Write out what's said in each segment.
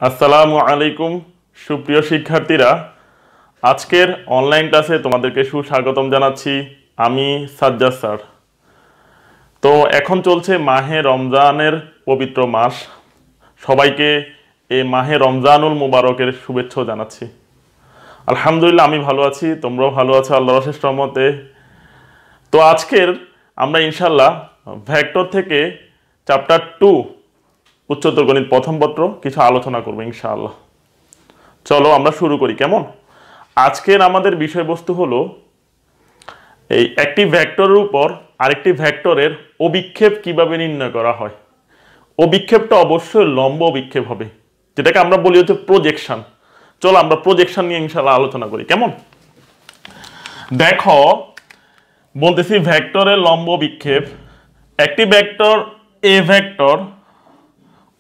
আসসালামু আলাইকুম সুপ্রিয় শিক্ষার্থীরা, আজকের অনলাইন ক্লাসে তোমাদেরকে সুস্বাগতম জানাচ্ছি। আমি সাজ্জাদ স্যার। তো এখন চলছে মাহে রমজানের পবিত্র মাস। সবাইকে এই মাহে রমজানুল মুবারকের শুভেচ্ছা জানাচ্ছি। আলহামদুলিল্লাহ আমি ভালো আছি, তোমরাও ভালো আছো আল্লাহর অশেষ রহমতে। তো আজকের আমরা ইনশাল্লাহ ভেক্টর থেকে চ্যাপ্টার 2 উচ্চতর গণিত প্রথম পত্র কিছু আলোচনা করব ইনশাআল্লাহ। চলো আমরা শুরু করি। কেমন? আজকের আমাদের বিষয়বস্তু হলো এই একটি ভেক্টরের উপর আরেকটি ভেক্টরের অভিক্ষেপ কিভাবে নির্ণয় করা হয়। অভিক্ষেপটা অবশ্যই লম্ব অভিক্ষেপ হবে, যেটাকে আমরা বলি হচ্ছে প্রজেকশন। চলো আমরা প্রজেকশন নিয়ে ইনশাআল্লাহ আলোচনা করি। কেমন? দেখো বলতেছি ভেক্টরের লম্ব অভিক্ষেপ। একটি ভেক্টর এ ভেক্টর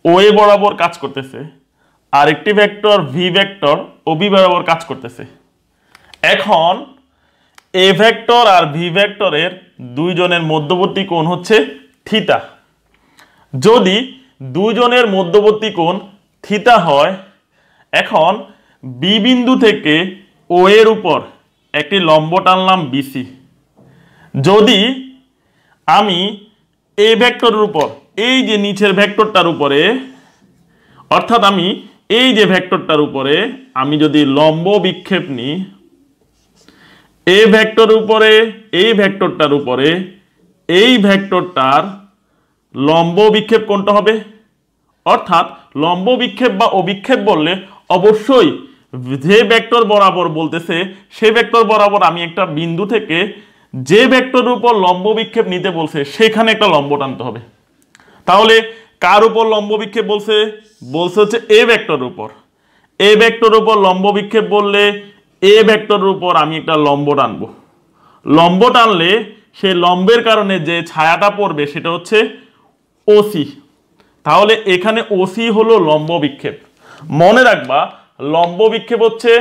ওএ বরাবর কাজ করতেছে, আর একটি ভেক্টর ভি ভেক্টর ওবি বরাবর কাজ করতেছে। এখন এ ভেক্টর আর ভি ভেক্টরের দুইজনের মধ্যবর্তী কোণ হচ্ছে থিটা। যদি দুইজনের মধ্যবর্তী কোণ থিটা হয়, এখন বি বিন্দু থেকে ও এর উপর একটি লম্ব টানলাম বিসি। যদি আমি এ ভেক্টরের উপর এই যে নিচের ভেক্টরটার উপরে, অর্থাৎ আমি এই যে ভেক্টরটার উপরে আমি যদি লম্ব বিক্ষেপ নিই, এ ভেক্টরের উপরে এই ভেক্টরটার উপরে এই ভেক্টরটার লম্ব বিক্ষেপ কোনটা হবে? অর্থাৎ লম্ব বিক্ষেপ বা অভিক্ষেপ বললে অবশ্যই যে ভেক্টর বরাবর বলতেছে সেই ভেক্টর বরাবর আমি একটা বিন্দু থেকে যে ভেক্টরের উপর লম্ব বিক্ষেপ নিতে বলছে সেখানে একটা লম্ব টানতে হবে। তাহলে কার উপর লম্ব বিক্ষেপ বলছে? বলছে হচ্ছে এ ভেক্টরের উপর। এ ভেক্টরের উপর লম্ব বিক্ষেপ বললে এ ভেক্টরের উপর আমি একটা লম্ব টানবো। লম্ব টানলে সেই লম্বের কারণে যে ছায়াটা পড়বে সেটা হচ্ছে ওসি। তাহলে এখানে ওসি হলো লম্ব বিক্ষেপ। মনে রাখবা লম্ব বিক্ষেপ হচ্ছে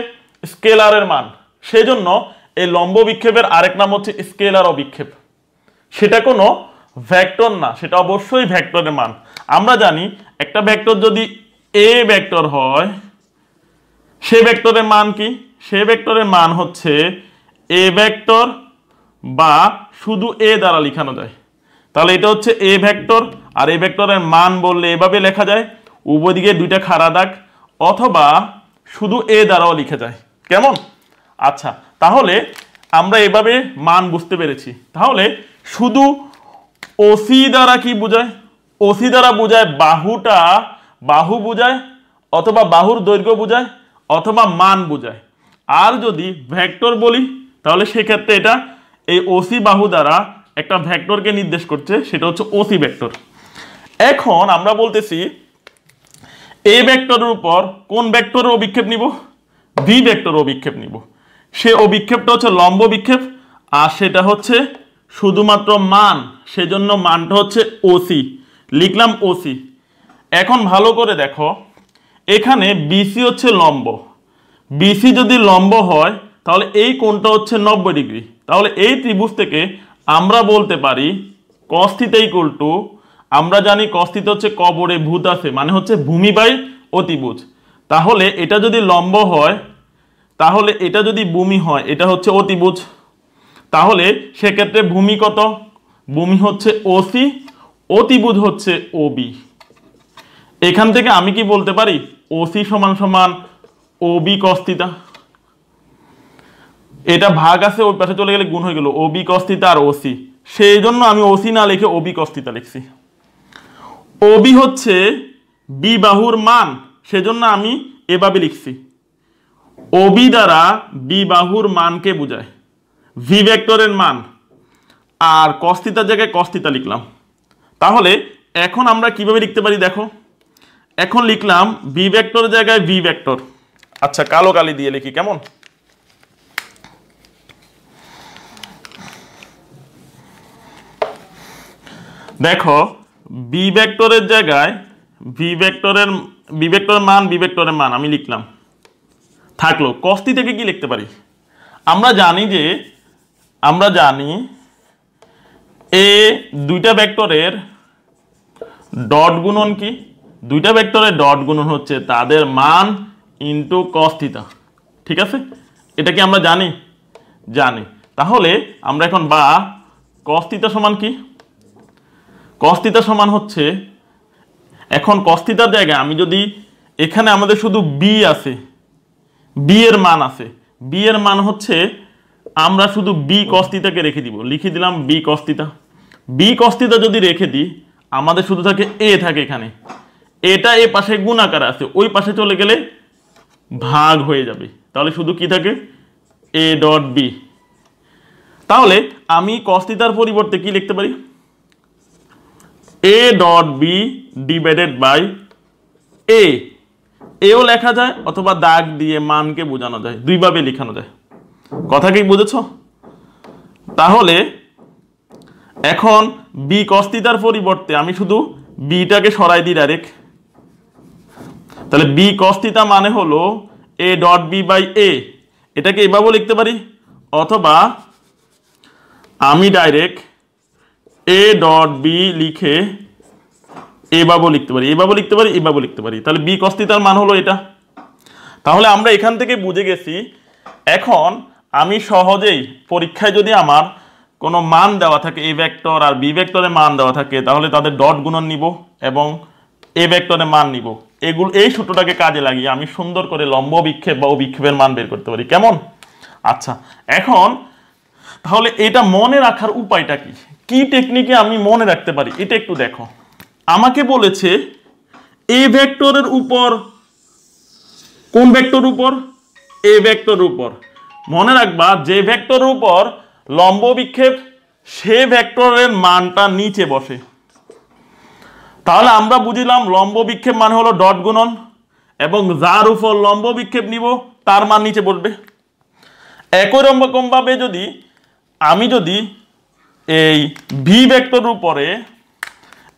স্কেলারের মান, সেজন্য এই লম্ব বিক্ষেপের আরেক নাম হচ্ছে স্কেলার অভিক্ষেপ। সেটা কোনো ভেক্টর না, সেটা অবশ্যই ভেক্টরের মান। আমরা জানি একটা ভেক্টর যদি এ ভেক্টর হয়, সে ভেক্টরের মান কি? সে ভেক্টরের মান হচ্ছে এ ভেক্টর বা শুধু এ দ্বারা লেখানো যায়। তাহলে এটা হচ্ছে এ ভেক্টর, আর এ ভেক্টরের মান বললে এভাবে লেখা যায়, উভয় দিকে দুইটা খাড়া দাগ, অথবা শুধু এ দ্বারাও লিখা যায়। কেমন? আচ্ছা, তাহলে আমরা এভাবে মান বুঝতে পেরেছি। তাহলে শুধু ওসি দ্বারা কি বোঝায়? ওসি দ্বারা বোঝায় বাহুটা, বাহু বোঝায়, অথবা বাহুর দৈর্ঘ্য বোঝায়, অথবা মান বোঝায়। আর যদি ভেক্টর বলি তাহলে সেক্ষেত্রে এটা এই ওসি বাহু দ্বারা একটা ভেক্টরকে নির্দেশ করছে, সেটা হচ্ছে ওসি ভেক্টর। এখন আমরা বলতেছি এ ভেক্টরের উপর কোন ভেক্টরের অভিক্ষেপ নিব? ভি ভেক্টরের অভিক্ষেপ নিব। সে অভিক্ষেপটা হচ্ছে লম্ব বিক্ষেপ, আর সেটা হচ্ছে শুধুমাত্র মান, সেজন্য মানটা হচ্ছে ওসি। লিখলাম ওসি। এখন ভালো করে দেখো, এখানে বিসি হচ্ছে লম্ব। বিসি যদি লম্ব হয় তাহলে এই কোণটা হচ্ছে 90 ডিগ্রি। তাহলে এই ত্রিভুজ থেকে আমরা বলতে পারি cos θ = আমরা জানি cos θ হচ্ছে কবরে ভূত আছে, মানে হচ্ছে ভূমি বাই অতিভুজ। তাহলে এটা যদি লম্ব হয়, তাহলে এটা যদি ভূমি হয়, এটা হচ্ছে অতিভুজ। তাহলে সেক্ষেত্রে ভূমি কত? ভূমি হচ্ছে ওসি, অতিভুজ হচ্ছে ওবি। এখান থেকে আমি কি বলতে পারি? ওসি সমান সমান ওবি cos θ। এটা ভাগ আছে, ওই পাশে চলে গেলে গুণ হয়ে গেল ওবি cos θ আর ওসি। সেই জন্য আমি ওসি না লিখে ওবি cos θ লিখছি। ওবি হচ্ছে বি বাহুর মান, সেজন্য আমি এভাবে লিখছি। ওবি দ্বারা বি বাহুর মানকে বোঝায়, ভি ভেক্টরের মান। আর cos θ জায়গায় cos θ লিখলাম। তাহলে এখন আমরা কিভাবে লিখতে পারি দেখো। এখন লিখলাম ভি ভেক্টর জায়গায় ভি ভেক্টর। আচ্ছা, কালো কালি দিয়ে লিখি। কেমন? দেখো বি ভেক্টরের জায়গায় ভি ভেক্টরের মান আমি লিখলাম। থাকলো cos θ থেকে কি লিখতে পারি? আমরা জানি এ দুইটা ভেক্টরের ডট গুণন কি? দুইটা ভেক্টরের ডট গুণন হচ্ছে তাদের মান ইনটু cos থিটা। ঠিক আছে, এটা কি আমরা জানি? জানি। তাহলে আমরা এখন বা cos থিটা সমান কি? cos থিটা সমান হচ্ছে, এখন cos থিটার জায়গায় আমি যদি এখানে আমাদের শুধু b আছে, b এর মান আছে, b এর মান হচ্ছে আমরা শুধু b cos থিটাকে রেখে দিব, লিখে দিলাম b cos theta. b cos theta যদি রেখে দিই আমাদের শুধু থাকে a থাকে এখানে, এটা এ পাশে গুণাকার আছে, ওই পাশে চলে গেলে ভাগ হয়ে যাবে, তাহলে শুধু কি থাকে a ডট b। তাহলে আমি cos থিটার পরিবর্তে কি লিখতে পারি? a dot b divided by a, এও লেখা যায় অথবা দাগ দিয়ে মানকে বোঝানো যায়, দুইভাবে লেখানো যায়। কথা কি বুঝেছ? তাহলে এখন b cos থিটার পরিবর্তে আমি শুধু b টাকে সরাই দিই ডাইরেক্ট, তাহলে b cos থিটা মানে হলো a dot b by a, এটাকে এভাবেও লিখতে পারি, অথবা আমি ডাইরেক্ট a ডট b লিখে এভাবেও লিখতে পারি, এভাবেও লিখতে পারি, এভাবেও লিখতে পারি। তাহলে b cos থিটার মান হলো এটা। তাহলে আমরা এখান থেকে বুঝে গেছি, এখন আমি সহজেই পরীক্ষায় যদি আমার কোনো মান দেওয়া থাকে a ভেক্টর আর b ভেক্টরের মান দেওয়া থাকে, তাহলে তাদের ডট গুণন নিব এবং a ভেক্টরের মান নিব। এই সূত্রটাকে কাজে লাগিয়ে আমি সুন্দর করে লম্ব বিক্ষেপ বা অভিক্ষেপের মান বের করতে পারি। কেমন? আচ্ছা, এখন তাহলে এটা মনে রাখার উপায়টা কি, কি টেকনিকে আমি মনে রাখতে পারি এটা একটু দেখো। আমাকে বলেছে a ভেক্টরের উপর, কোন ভেক্টর উপর? a ভেক্টর উপর। মনে রাখবা যে ভেক্টরের উপর লম্ব বিক্ষেপ সে ভেক্টরের মানটা নিচে বসে। তাহলে আমরা বুঝলাম লম্ব বিক্ষেপ মানে হলো ডট গুণন, এবং যার উপর লম্ব বিক্ষেপ নিব তার মান নিচে বসবে। একই রকম ভাবে যদি আমি যদি এই ভি ভেক্টর উপরে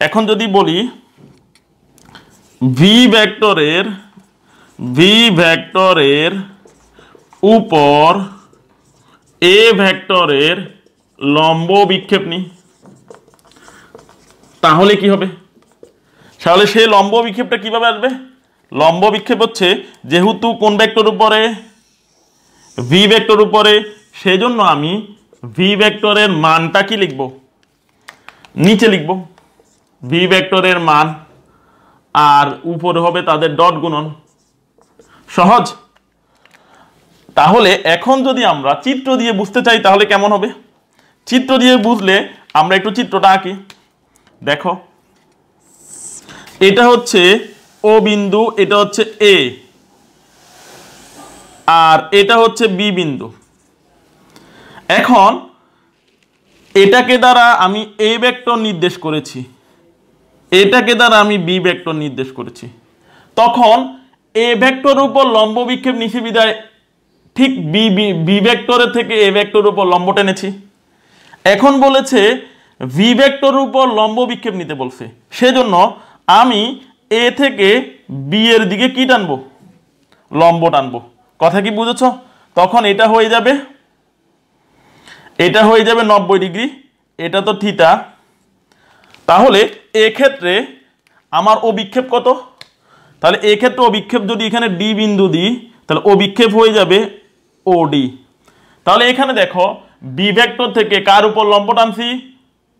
এখন যদি বলি ভি ভেক্টরের উপর এ ভেক্টরের লম্ব বিক্ষেপ নিই, তাহলে কি হবে? তাহলে সেই লম্ব বিক্ষেপটা কিভাবে আসবে? লম্ব বিক্ষেপ হচ্ছে যেহেতু কোন ভেক্টর উপরে? ভি ভেক্টর উপরে, সেজন্য আমি ভি ভেক্টরের মানটা কি লিখব? নিচে লিখব ভি ভেক্টরের মান, আর উপরে হবে তাদের ডট গুণন। সহজ? তাহলে এখন যদি আমরা চিত্র দিয়ে বুঝতে চাই তাহলে কেমন হবে? চিত্র দিয়ে বুঝলে আমরা একটু চিত্রটা আঁকি। দেখো, এটা হচ্ছে ও বিন্দু, এটা হচ্ছে এ, আর এটা হচ্ছে বি বিন্দু। এখন এটাকে দ্বারা আমি এ ভেক্টর নির্দেশ করেছি, এটাকে দ্বারা আমি বি ভেক্টর নির্দেশ করেছি, তখন এ ভেক্টর উপর লম্ব বিক্ষেপ নিচে বিদায় ঠিক বি ভেক্টরের থেকে এ ভেক্টর উপর লম্ব টেনেছি। এখন বলেছে ভি ভেক্টর উপর লম্ব বিক্ষেপ নিতে বলছে, সেজন্য আমি এ থেকে বি এর দিকে কি টানবো? লম্ব টানবো। কথা কি বুঝেছ? তখন এটা হয়ে যাবে 90 ডিগ্রি, এটা তো থিটা। তাহলে এক্ষেত্রে আমার অভিক্ষেপ কত? তাহলে এক্ষেত্রে অভিক্ষেপ যদি এখানে ডি বিন্দু দিই তাহলে অভিক্ষেপ হয়ে যাবে ওডি। তাহলে এখানে দেখো বি ভেক্টর থেকে কার উপর লম্ব টানছি?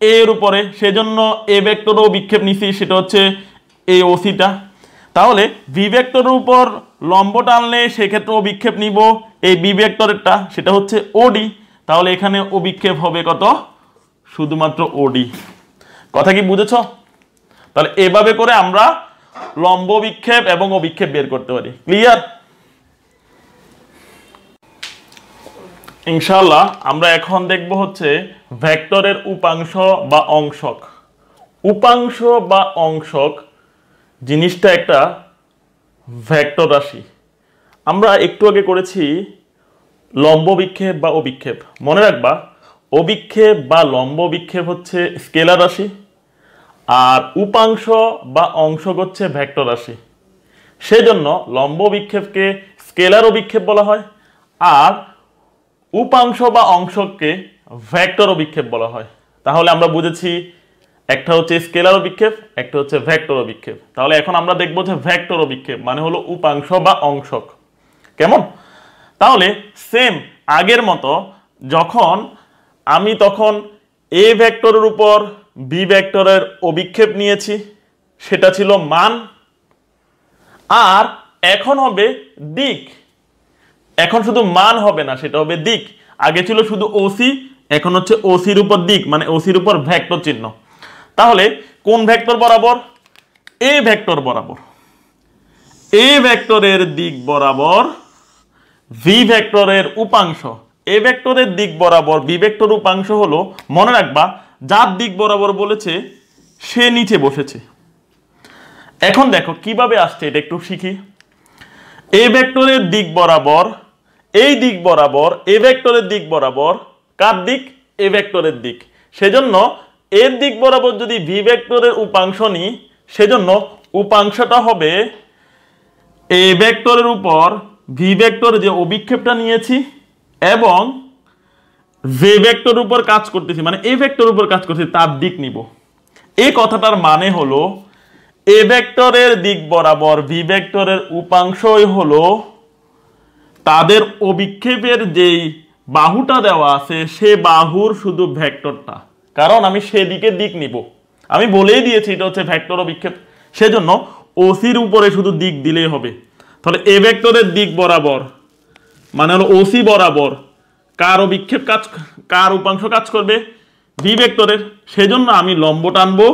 এর উপরে, সেজন্য এ ভেক্টর অভিক্ষেপ নিছি, সেটা হচ্ছে এ ও থিটা। তাহলে ভি ভেক্টরের উপর লম্ব টানলে সেক্ষেত্রে অভিক্ষেপ নিব এই বি ভেক্টরেরটা, সেটা হচ্ছে ওডি। তাহলে এখানে অভিক্ষেপ হবে কত? শুধুমাত্র ওডি। কথা কি বুঝেছ? তাহলে এভাবে করে আমরা লম্ব বিক্ষেপ এবং অভিক্ষেপ বের করতে পারি। ক্লিয়ার? ইনশাআল্লাহ আমরা এখন দেখব হচ্ছে ভেক্টরের উপাংশ বা অংশক। উপাংশ বা অংশক জিনিসটা একটা ভেক্টর রাশি। আমরা একটু আগে করেছি লম্ব বিক্ষেপ বা অভিক্ষেপ। মনে রাখবা অভিক্ষেপ বা লম্ব বিক্ষেপ হচ্ছে স্কেলার রাশি, আর উপাংশ বা অংশক হচ্ছে ভেক্টর রাশি। সেজন্য লম্ব বিক্ষেপকে স্কেলার অভিক্ষেপ বলা হয়, আর উপাংশ বা অংশককে ভেক্টর অভিক্ষেপ বলা হয়। তাহলে আমরা বুঝেছি একটা হচ্ছে স্কেলার অভিক্ষেপ, একটা হচ্ছে ভেক্টর অভিক্ষেপ। তাহলে এখন আমরা দেখব যে ভেক্টর অভিক্ষেপ মানে হলো উপাংশ বা অংশক। কেমন? তাহলে সেম আগের মতো যখন আমি তখন এ ভেক্টরের উপর বি ভেক্টরের অভিক্ষেপ নিয়েছি, সেটা ছিল মান, আর এখন হবে দিক। এখন শুধু মান হবে না, সেটা হবে দিক। আগে ছিল শুধু ওসি, এখন হচ্ছে ওসির উপর দিক, মানে ওসির উপর ভেক্টর চিহ্ন। তাহলে কোন ভেক্টর বরাবর? এ ভেক্টর বরাবর। এ ভেক্টরের দিক বরাবর ভি ভেক্টরের উপাংশ। এ ভেক্টরের দিক বরাবর বি ভেক্টর উপাংশ হলো, মনে রাখবা, যার দিক বরাবর বলেছে সে নিচে বসেছে। এখন দেখো কিভাবে আসছে, এটা একটু শিখি। এ ভেক্টরের দিক বরাবর, এই দিক বরাবর এ ভেক্টরের দিক বরাবর কার দিক? এ ভেক্টরের দিক। সেজন্য এর দিক বরাবর যদি ভি ভেক্টরের উপাংশ নিই, সেজন্য উপাংশটা হবে এ ভেক্টরের উপর ভি ভেক্টর যে অভিক্ষেপটা নিয়েছি এবং ভি ভেক্টরের উপর কাজ করতেছি, মানে এ ভেক্টরের উপর কাজ করছি, তার দিক নিব। এই কথাটার মানে হলো এ ভেক্টরের দিক বরাবর ভি ভেক্টরের উপাংশই হলো তাদের অভিক্ষেপের যেই বাহুটা দেওয়া আছে সে বাহুর শুধু ভেক্টরটা, কারণ আমি সেদিকে দিক নিব। আমি বলেই দিয়েছি এটা হচ্ছে ভেক্টর অভিক্ষেপ, সেজন্য ওসির উপরে শুধু দিক দিলেই হবে। তাহলে এ ভেক্টরের দিক বরাবর মানে হলো ওসি বরাবর কার অভিক্ষেপ কাজ, কার উপাংশ কাজ করবে? ভি ভেক্টরের। সেজন্য আমি লম্ব টানবো।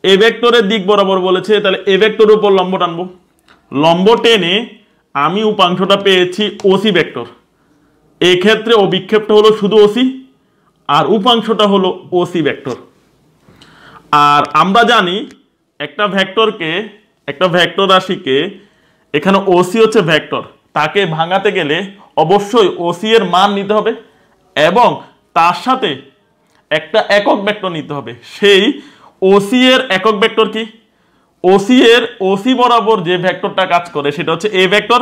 এ ভেক্টরের দিক বরাবর বলেছে, তাহলে এ ভেক্টরের উপর লম্ব টানবো। লম্ব টেনে আমি উপাংশটা পেয়েছি ওসি ভেক্টর। এই ক্ষেত্রে অভিক্ষেপটা হলো শুধু ওসি আর উপাংশটা হলো ওসি ভেক্টর। আর আমরা জানি একটা ভেক্টরকে, একটা ভেক্টর রাশিকে, এখানে ওসি হচ্ছে ভেক্টর, তাকে ভাঙাতে গেলে অবশ্যই ওসি এর মান নিতে হবে এবং তার সাথে একটা একক ভেক্টর নিতে হবে। সেই ওসি এর একক ভেক্টর কি? ওসি এর ওসি বরাবর যে ভেক্টরটা কাজ করে সেটা হচ্ছে এ ভেক্টর।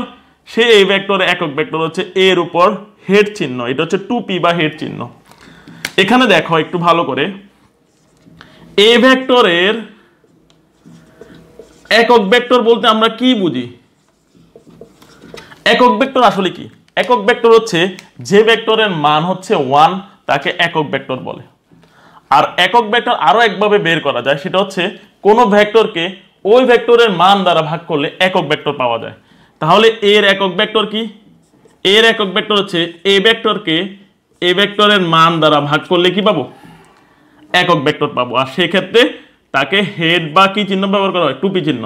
সেই এ ভেক্টরের একক ভেক্টর হচ্ছে এর উপর হেড চিহ্ন, এটা হচ্ছে 2p বা হেড চিহ্ন। এখানে দেখো একটু ভালো করে, এ ভেক্টরের একক ভেক্টর বলতে আমরা কি বুঝি? একক ভেক্টর আসলে কি? একক ভেক্টর হচ্ছে যে ভেক্টরের মান হচ্ছে 1, তাকে একক ভেক্টর বলে। আর একক ভেক্টর আরো একভাবে বের করা যায়, সেটা হচ্ছে কোন ভেক্টরকে ওই ভেক্টরের মান দ্বারা ভাগ করলে একক ভেক্টর পাওয়া যায়। তাহলে এর একক ভেক্টর কি? এর একক ভেক্টর হচ্ছে এ ভেক্টরকে এ ভেক্টরের মান দ্বারা ভাগ করলে কি পাবো? একক ভেক্টর পাবো। আর সেক্ষেত্রে তাকে হেড বা কি চিহ্ন ব্যবহার করা হয়? 2p চিহ্ন।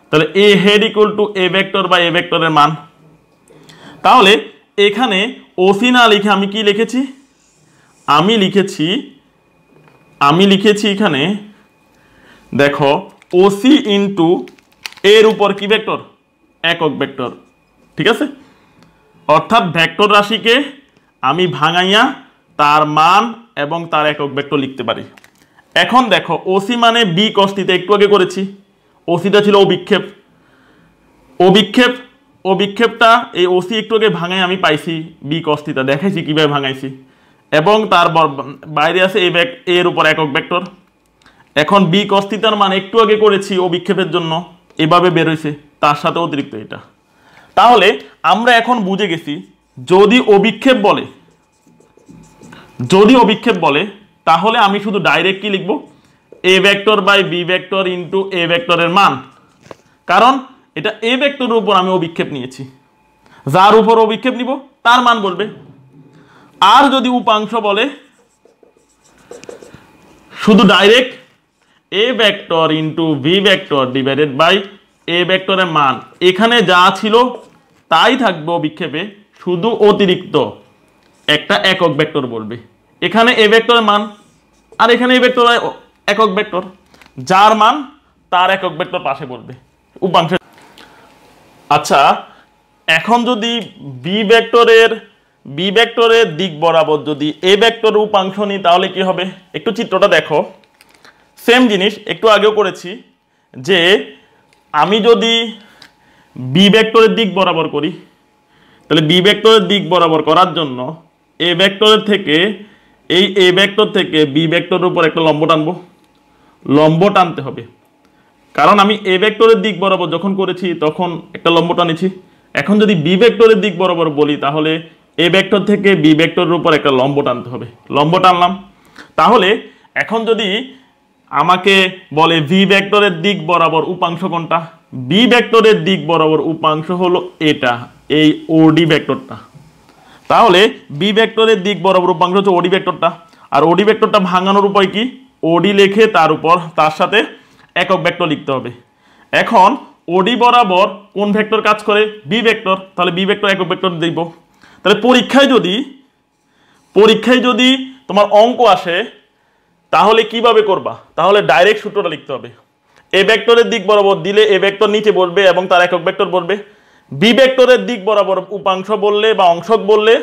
তাহলে A head equal to A vector বা এ ভেক্টরের মান। তাহলে এখানে ওসি না লিখে আমি কি লিখেছি? আমি লিখেছি এখানে দেখো ওসি ইন্টু এর উপর কি ভেক্টর? একক ভেক্টর। ঠিক আছে? অর্থাৎ ভেক্টর রাশিকে আমি ভাঙাইয়া তার মান এবং তার একক ভেক্টর লিখতে পারি। এখন দেখো ওসি মানে বি কস থিটা, একটু আগে করেছি। ওসিটা ছিল অভিক্ষেপ, অভিক্ষেপটা এই ওসি একটু আগে ভাঙাই আমি পাইছি বি কস থিটা, দেখাইছি কিভাবে ভাঙাইছি। এবং তার বাইরে আছে এর উপর একক ভেক্টর। এখন বি কস থিটার মান একটু আগে করেছি অভিক্ষেপের জন্য, এভাবে বের হয়েছে, তার সাথে অতিরিক্ত এটা। তাহলে আমরা এখন বুঝে গেছি যদি অভিক্ষেপ বলে তাহলে আমি শুধু ডাইরেক্ট কি লিখবো? A vector by B vector into A ভেক্টরের মান, কারণ এটা এ ভেক্টরের উপর আমি অভিক্ষেপ নিয়েছি, যার উপর অভিক্ষেপ নিব তার মান বলবে। আর যদি উপাংশ বলে শুধু direct A vector into V vector divided by A ভেক্টরের মান, এখানে যা ছিল তাই থাকবে অভিক্ষেপে, শুধু অতিরিক্ত একটা একক ভেক্টর বলবে। এখানে এ ভেক্টরের মান আর এখানে এ ভেক্টর একক ভেক্টর, যার মান তার একক ভেক্টর পাশে বলবে উপাংশ। আচ্ছা, এখন যদি বি ভেক্টরের দিক বরাবর যদি এ ভেক্টরের উপাংশ নিই তাহলে কি হবে? একটু চিত্রটা দেখো। সেম জিনিস একটু আগেও করেছি, যে আমি যদি বি ভেক্টরের দিক বরাবর করি, তাহলে বি ভেক্টরের দিক বরাবর করার জন্য এ ভেক্টরের থেকে এই এ ভেক্টর থেকে বি ভেক্টরের উপর একটা লম্ব টানবো। লম্ব টানতে হবে, কারণ আমি এ ভেক্টরের দিক বরাবর যখন করেছি তখন একটা লম্ব টানেছি। এখন যদি বি ভেক্টরের দিক বরাবর বলি তাহলে এ ভেক্টর থেকে বি ভেক্টরের উপর একটা লম্ব টানতে হবে, লম্ব টানলাম। তাহলে এখন যদি আমাকে বলে ভি ভেক্টরের দিক বরাবর উপাংশ কোনটা, বি ভেক্টরের দিক বরাবর উপাংশ হলো এটা, এই ওডি ভেক্টরটা। তাহলে বি ভেক্টরের দিক বরাবর উপাংশ হচ্ছে ওডি ভেক্টরটা। আর ওডি ভেক্টরটা ভাঙানোর উপায় কি, ওডি লিখে তার উপর তার সাথে একক ভেক্টর লিখতে হবে। এখন ওডি বরাবর কোন ভেক্টর কাজ করে, বি ভেক্টর, তাহলে বি ভেক্টর একক ভেক্টর দিব। তাহলে পরীক্ষায় যদি তোমার অঙ্ক আসে তাহলে কিভাবে করবা, তাহলে ডাইরেক্ট সূত্রটা লিখতে হবে। এ ভেক্টরের দিক বরাবর দিলে এ ভেক্টর নিচে বসবে এবং তার একক ভেক্টর বসবে। বি ভেক্টরের দিক বরাবর উপাংশ বললে বা অংশক বললে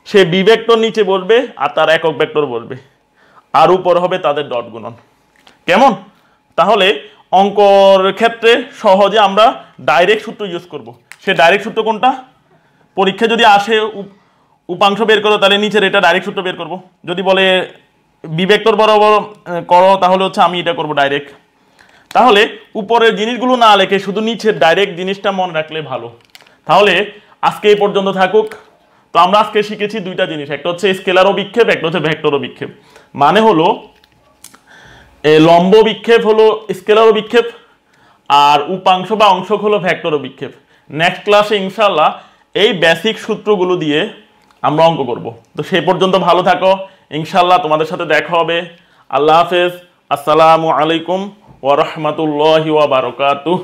সে বি ভেক্টর নিচে বসবে আর তার একক ভেক্টর বসবে, আর উপর হবে তাদের ডট গুণন। কেমন? তাহলে অঙ্কর ক্ষেত্রে সহজে আমরা ডাইরেক্ট সূত্র ইউজ করব। সে ডাইরেক্ট সূত্র কোনটা, পরীক্ষা যদি আসে উপাংশ বের করো তাহলে নিচের এটা ডাইরেক্ট সূত্র বের করব। যদি বলে বি ভেক্টর বরাবর করো তাহলে হচ্ছে আমি এটা করব ডাইরেক্ট। তাহলে উপরের জিনিসগুলো না লিখে শুধু নিচের ডাইরেক্ট জিনিসটা মনে রাখলে ভালো। তাহলে আজকে এই পর্যন্ত থাকুক। তো আমরা আজকে শিখেছি দুইটা জিনিস, একটা হচ্ছে স্কেলার ও বিক্ষেপ, একটা হচ্ছে ভেক্টর ও বিক্ষেপ। মানে হলো লম্ব বিক্ষেপ হলো স্কেলার ও বিক্ষেপ, আর উপাংশ বা অংশক হলো ভেক্টর ও বিক্ষেপ। নেক্সট ক্লাসে ইনশাআল্লাহ এই বেসিক সূত্রগুলো দিয়ে আমরা অঙ্ক করব। তো সেই পর্যন্ত ভালো থাকো, ইনশাআল্লাহ তোমাদের সাথে দেখা হবে। আল্লাহ হাফেজ, আসসালামু আলাইকুম ওয়া রাহমাতুল্লাহি ওয়া বারাকাতুহু।